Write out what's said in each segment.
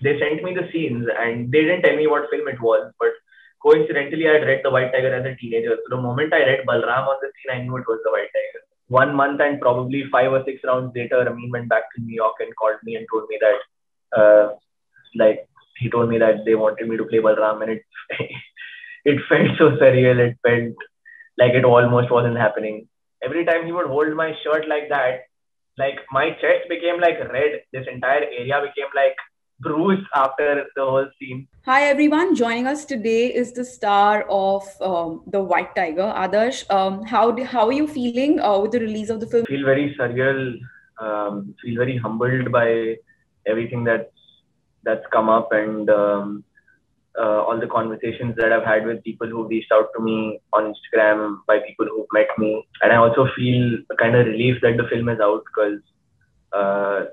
they sent me the scenes and they didn't tell me what film it was, but coincidentally, I had read The White Tiger as a teenager. So the moment I read Balram on the scene, I knew it was The White Tiger. 1 month and probably 5 or 6 rounds later, Amin went back to New York and called me and told me that, like, he told me that they wanted me to play Balram, and it it felt so surreal. It felt like it almost wasn't happening. Every time he would hold my shirt like that, like my chest became like red. This entire area became like bruised after the whole scene. Hi everyone, joining us today is the star of The White Tiger, Adarsh. How are you feeling with the release of the film? Feel very surreal. Feel very humbled by everything that's come up, and all the conversations that I've had with people who reached out to me on Instagram, by people who've met me. And I also feel a kind of relief that the film is out, because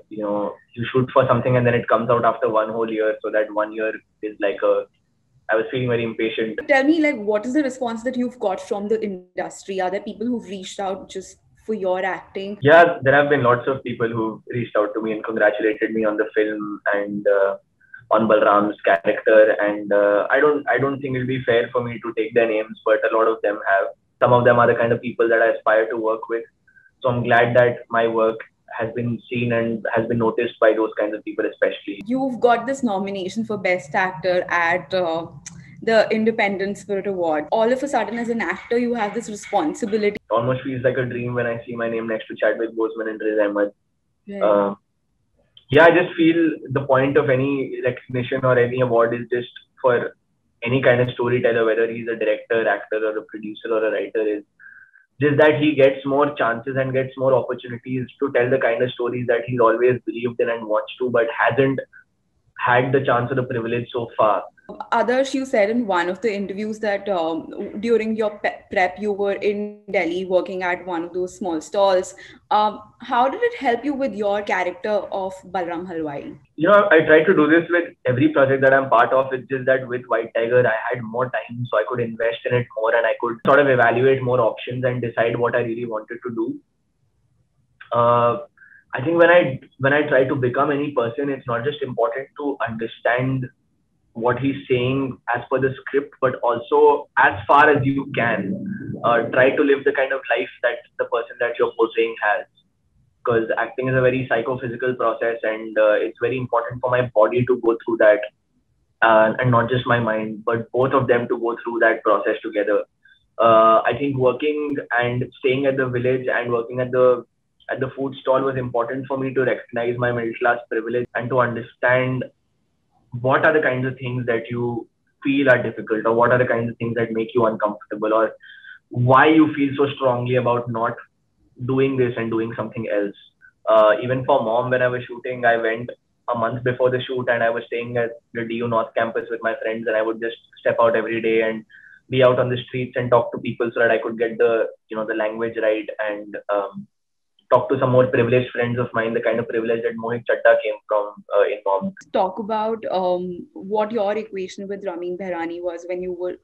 you shoot for something and then it comes out after 1 whole year. So that 1 year is like I was feeling very impatient. Tell me, like, what is the response that you've got from the industry? Are there people who've reached out just for your acting? Yeah, there have been lots of people who reached out to me and congratulated me on the film and on Balram's character. And I don't think it'll be fair for me to take their names, but a lot of them have. Some of them are the kind of people that I aspire to work with. So I'm glad that my work has been seen and has been noticed by those kinds of people, especially. You've got this nomination for Best Actor at the Independent Spirit Award. All of a sudden, as an actor, you have this responsibility. It almost feels like a dream when I see my name next to Chadwick Boseman and Riz Ahmed. Yeah. Yeah, I just feel the point of any recognition or any award is just for any kind of storyteller, whether he's a director, actor, or a producer or a writer, is just that he gets more chances and gets more opportunities to tell the kind of stories that he's always believed in and wants to, but hasn't had the chance or the privilege so far. Adarsh, you said in one of the interviews that during your prep, you were in Delhi working at one of those small stalls. How did it help you with your character of Balram Halwai? I try to do this with every project that I'm part of. It's just that with White Tiger, I had more time, so I could invest in it more and I could sort of evaluate more options and decide what I really wanted to do. I think when I try to become any person, it's not just important to understand what he's saying as per the script, but also as far as you can, try to live the kind of life that the person that you're portraying has. Because acting is a very psychophysical process, and it's very important for my body to go through that, and not just my mind, but both of them to go through that process together. I think working and staying at the village and working at the food stall was important for me to recognize my middle class privilege and to understand what are the kinds of things that you feel are difficult, or what are the kinds of things that make you uncomfortable, or why you feel so strongly about not doing this and doing something else. Even for Mom, when I was shooting, I went a month before the shoot and I was staying at the DU North campus with my friends, and I would just step out every day and be out on the streets and talk to people so that I could get the language right, and talk to some more privileged friends of mine, the kind of privilege that Mohit Chadda came from in Mom. Talk about what your equation with Ramin Behrani was when you were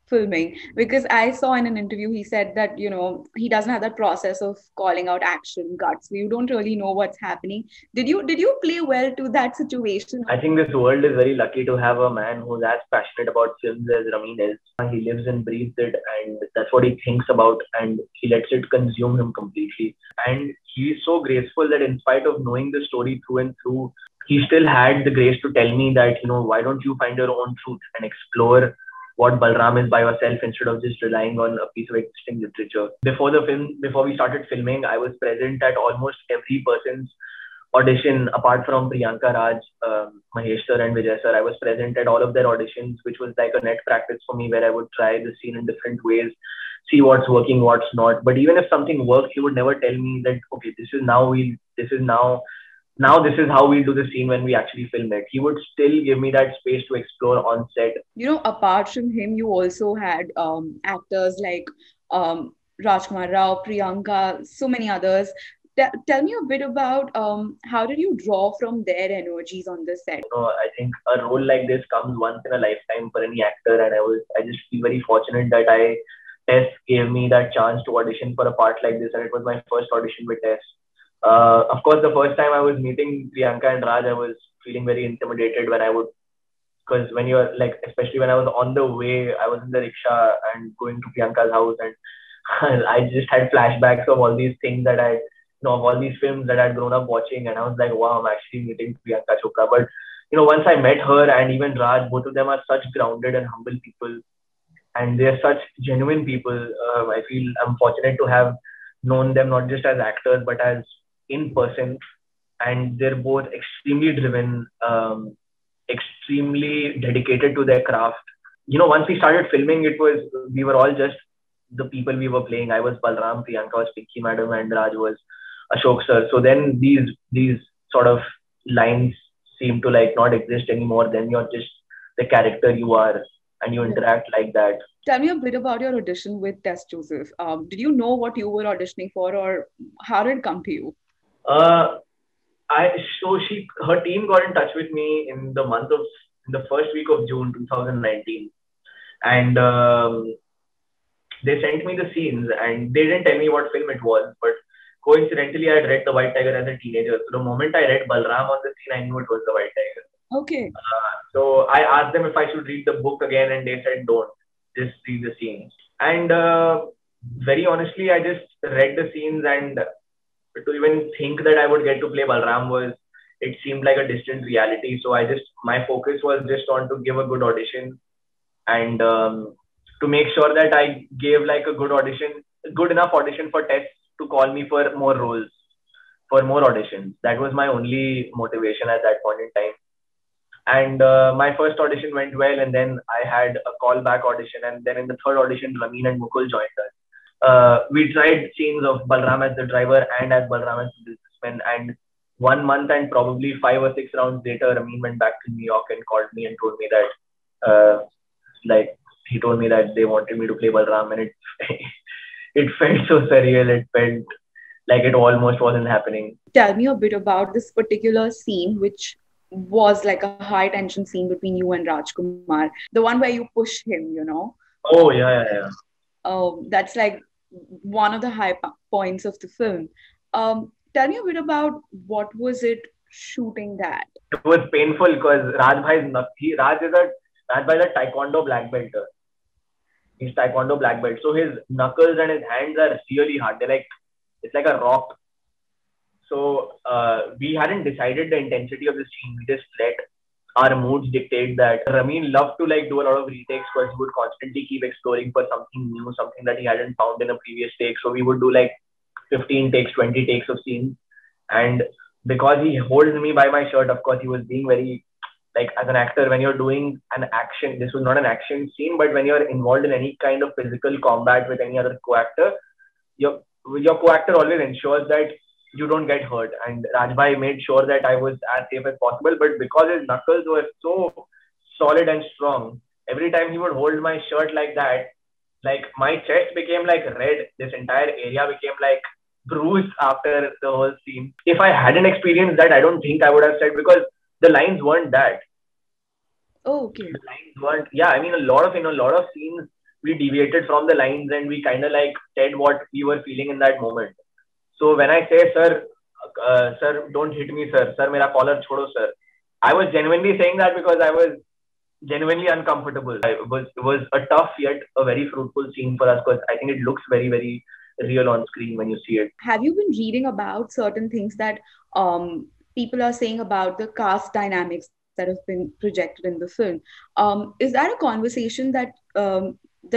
filming, because I saw in an interview he said that he doesn't have that process of calling out action guts, so you don't really know what's happening. Did you play well to that situation? I think this world is very lucky to have a man who's as passionate about films as Ramin is. He lives and breathes it, and that's what he thinks about, and he lets it consume him completely. And he's so graceful that in spite of knowing the story through and through, he still had the grace to tell me that, why don't you find your own truth and explore what Balram is by yourself instead of just relying on a piece of existing literature. Before we started filming, I was present at almost every person's audition apart from Priyanka Raj, Mahesh sir and Vijay sir. I was present at all of their auditions, which was like a net practice for me, where I would try the scene in different ways, see what's working, what's not. But even if something works, he would never tell me that, okay, this is how we do the scene when we actually film it. He would still give me that space to explore on set. Apart from him, you also had actors like Rajkumar Rao, Priyanka, so many others. Tell me a bit about how did you draw from their energies on the set? I think a role like this comes once in a lifetime for any actor, and I just feel very fortunate that Tess gave me that chance to audition for a part like this, and it was my first audition with Tess. Of course, the first time I was meeting Priyanka and Raj, I was feeling very intimidated when I would, because when you're like, especially when I was on the way, I was in the rickshaw and going to Priyanka's house, and I just had flashbacks of all these things that of all these films that I'd grown up watching, and I was like, wow, I'm actually meeting Priyanka Chopra. But once I met her and even Raj, both of them are such grounded and humble people, and they're such genuine people. I feel I'm fortunate to have known them not just as actors but as in person, and they're both extremely driven, extremely dedicated to their craft. Once we started filming, we were all just the people we were playing. I was Balram, Priyanka was Pinky Madam, and Raj was Ashok sir. So then these sort of lines seem to like not exist anymore. Then you're just the character you are, and you interact like that. Tell me a bit about your audition with Tess Joseph. Did you know what you were auditioning for, or how did it come to you? Uh, her team got in touch with me in the first week of June 2019, and they sent me the scenes, and they didn't tell me what film it was, but coincidentally, I had read The White Tiger as a teenager. So the moment I read Balram on the scene, I knew it was The White Tiger. Okay. So I asked them if I should read the book again, and they said, don't, just read the scenes. And very honestly, I just read the scenes, and to even think that I would get to play Balram it seemed like a distant reality. So my focus was just on to give a good audition, and to make sure that I gave like a good enough audition for Tess to call me for more roles, for more auditions. That was my only motivation at that point in time. And my first audition went well, and then I had a callback audition, and then in the third audition, Ramin and Mukul joined us. We tried scenes of Balram as the driver and as Balram as the businessman, and 1 month and probably 5 or 6 rounds later, Ramin went back to New York and called me and told me that, he told me that they wanted me to play Balram, and it felt so surreal. It felt like it almost wasn't happening. Tell me a bit about this particular scene, which was like a high tension scene between you and Rajkumar, the one where you push him. Oh, yeah. That's like one of the high points of the film. Tell me a bit about what was it shooting that? It was painful because Raj is a Taekwondo black belt. He's Taekwondo black belt. So his knuckles and his hands are really hard. It's like a rock. So we hadn't decided the intensity of the scene. We just let our moods dictate that. Ramin loved to do a lot of retakes because he would constantly keep exploring for something new, something that he hadn't found in a previous take. So we would do 15 takes, 20 takes of scenes. And because he holds me by my shirt, of course, he was being very, as an actor, when you're doing an action, this was not an action scene, but when you're involved in any kind of physical combat with any other co-actor, your co-actor always ensures that you don't get hurt. And Rajbhai made sure that I was as safe as possible. But because his knuckles were so solid and strong, every time he would hold my shirt like that, my chest became red. This entire area became bruised after the whole scene. If I hadn't experienced that, I don't think I would have said, because the lines weren't that. Oh, okay. The lines weren't. Yeah, I mean, a lot of scenes we deviated from the lines, and we kind of said what we were feeling in that moment. So when I say, sir, don't hit me, sir, mera collar chodo, sir, I was genuinely saying that because I was genuinely uncomfortable. It was a tough yet a very fruitful scene for us, because I think it looks very, very real on screen when you see it. Have you been reading about certain things that people are saying about the caste dynamics that have been projected in the film? Is that a conversation that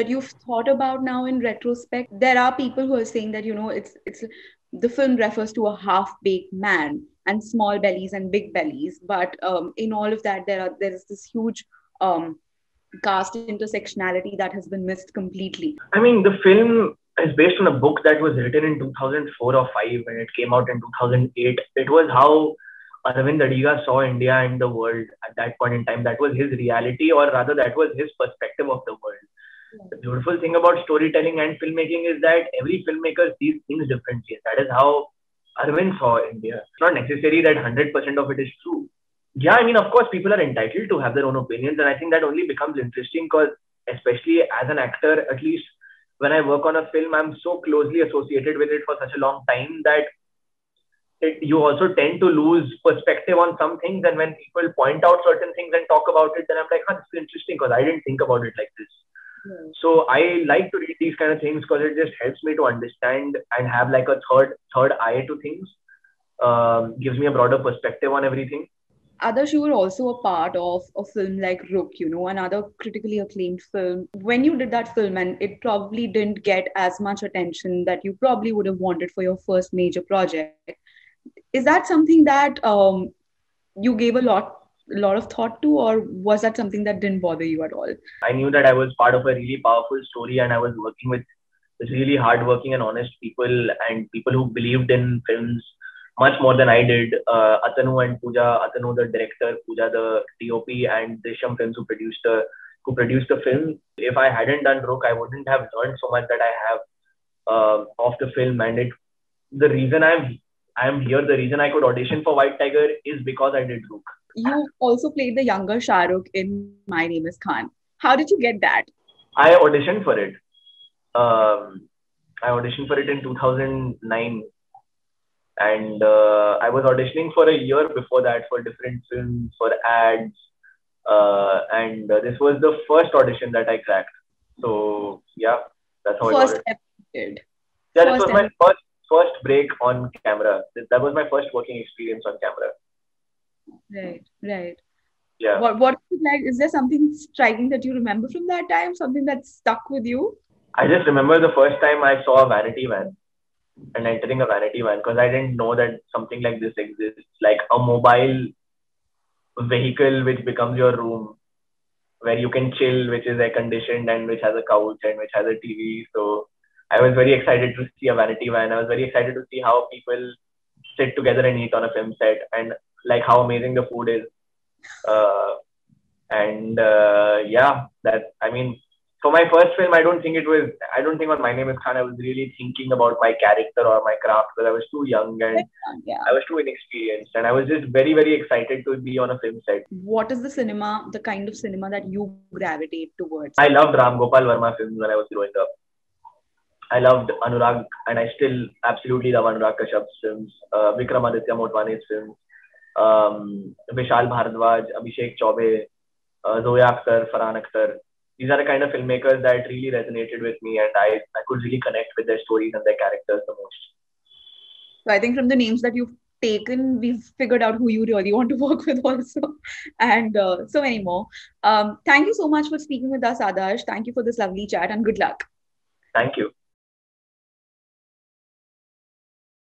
you've thought about now in retrospect? There are people who are saying that it's the film refers to a half-baked man and small bellies and big bellies, but in all of that there is this huge caste intersectionality that has been missed completely. I mean, the film is based on a book that was written in 2004 or 5, and it came out in 2008. It was how Aravind Adiga saw India and the world at that point in time. That was his reality, or rather that was his perspective of the world. The beautiful thing about storytelling and filmmaking is that every filmmaker sees things differently. That is how Arvind saw India. It's not necessary that 100% of it is true. Yeah, I mean, of course, people are entitled to have their own opinions. And I think that only becomes interesting because, especially as an actor, at least when I work on a film, I'm so closely associated with it for such a long time that you also tend to lose perspective on some things. And when people point out certain things and talk about it, then I'm like, this is interesting because I didn't think about it like this. Yeah. So I like to read these kind of things because it just helps me to understand and have like a third eye to things. Gives me a broader perspective on everything. Others, you were also a part of a film like Rook, another critically acclaimed film. When you did that film, and it probably didn't get as much attention that you probably would have wanted for your first major project, is that something that you gave a lot of thought to, or was that something that didn't bother you at all? I knew that I was part of a really powerful story, and I was working with really hardworking and honest people, and people who believed in films much more than I did. Atanu and Pooja, Atanu the director, Pooja the DOP, and Drishyam Films who produced the film. If I hadn't done Rook, I wouldn't have learned so much that I have of the film. And the reason I'm here, the reason I could audition for White Tiger is because I did Rook. You also played the younger Shah Rukh in My Name is Khan. How did you get that? I auditioned for it. I auditioned for it in 2009, and I was auditioning for a year before that for different films, for ads, and this was the first audition that I cracked. So yeah, that's how I got First it. ever did. Yeah, this was First my ever. first break on camera. That was my first working experience on camera. Right, right. Yeah. What is it like? Is there something striking that you remember from that time? Something that stuck with you? I just remember the first time I saw a vanity van and entering a vanity van because I didn't know that something like this exists, like a mobile vehicle which becomes your room where you can chill, which is air conditioned and which has a couch and which has a TV. So I was very excited to see a vanity van. I was very excited to see how people sit together and eat on a film set and like how amazing the food is. Uh, and yeah, that I mean, for my first film, I don't think on My Name is Khan, I was really thinking about my character or my craft because I was too young and Yeah. I was too inexperienced. And I was just very, very excited to be on a film set. What is the kind of cinema that you gravitate towards? I loved Ram Gopal Verma films when I was growing up. I loved Anurag, and I still absolutely love Anurag Kashyap's films, Vikramaditya Motwane's films, Vishal Bhardwaj, Abhishek Chaubey, Zoya Akhtar, Farhan Akhtar. These are the kind of filmmakers that really resonated with me, and I could really connect with their stories and their characters the most. So I think from the names that you've taken, we've figured out who you really want to work with also. And so many more. Thank you so much for speaking with us, Adarsh. Thank you for this lovely chat and good luck. Thank you.